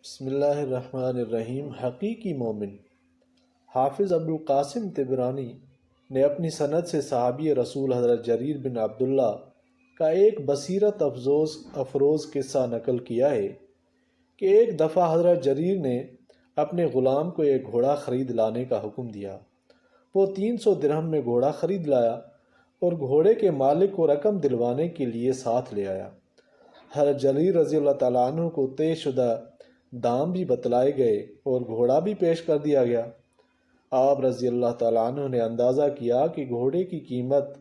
بسم اللہ الرحمن الرحیم۔ حقیقی مومن حافظ ابوالقاسم طبرانی نے اپنی سند سے صحابی رسول حضرت جریر بن عبداللہ کا ایک بصیرت افروز قصہ نقل کیا ہے کہ ایک دفعہ حضرت جریر نے اپنے غلام کو ایک گھوڑا خرید لانے کا حکم دیا۔ وہ 300 درہم میں گھوڑا خرید لایا اور گھوڑے کے مالک کو رقم دلوانے کے لیے ساتھ لے آیا۔ حضرت جریر رضی اللہ تعالیٰ عنہ کو طے شدہ دام بھی بتلائے گئے اور گھوڑا بھی پیش کر دیا گیا۔ آپ رضی اللہ تعالیٰ عنہ نے اندازہ کیا کہ گھوڑے کی قیمت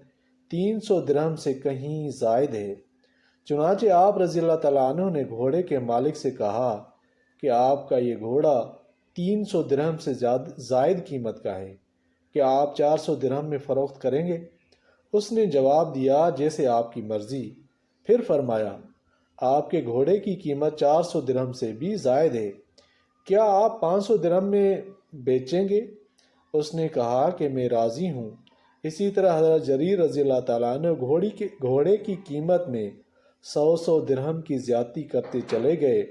300 درہم سے کہیں زائد ہے۔ چنانچہ آپ رضی اللہ تعالیٰ عنہ نے گھوڑے کے مالک سے کہا کہ آپ کا یہ گھوڑا 300 درہم سے زائد قیمت کا ہے، کیا آپ 400 درہم میں فروخت کریں گے؟ اس نے جواب دیا، جیسے آپ کی مرضی۔ پھر فرمایا، آپ کے گھوڑے کی قیمت 400 درہم سے بھی زائد ہے، کیا آپ 500 درہم میں بیچیں گے؟ اس نے کہا کہ میں راضی ہوں۔ اسی طرح حضرت جریر رضی اللہ تعالیٰ عنہ گھوڑے کی قیمت میں 100 درہم کی زیادتی کرتے چلے گئے۔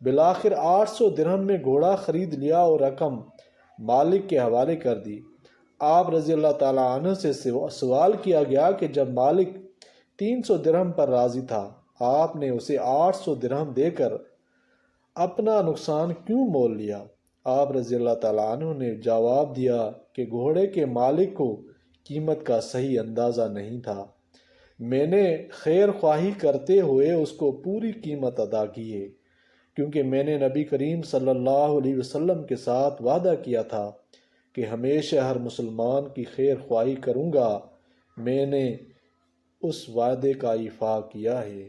بالآخر 800 درہم میں گھوڑا خرید لیا اور رقم مالک کے حوالے کر دی۔ آپ رضی اللہ تعالیٰ عنہ سے سوال کیا گیا کہ جب مالک 300 درہم پر راضی تھا، آپ نے اسے 800 درہم دے کر اپنا نقصان کیوں مول لیا؟ آپ رضی اللہ تعالیٰ عنہ نے جواب دیا کہ گھوڑے کے مالک کو قیمت کا صحیح اندازہ نہیں تھا، میں نے خیر خواہی کرتے ہوئے اس کو پوری قیمت ادا کی ہے، کیونکہ میں نے نبی کریم صلی اللہ علیہ وسلم کے ساتھ وعدہ کیا تھا کہ ہمیشہ ہر مسلمان کی خیر خواہی کروں گا۔ میں نے اس وعدے کا ایفا کیا ہے۔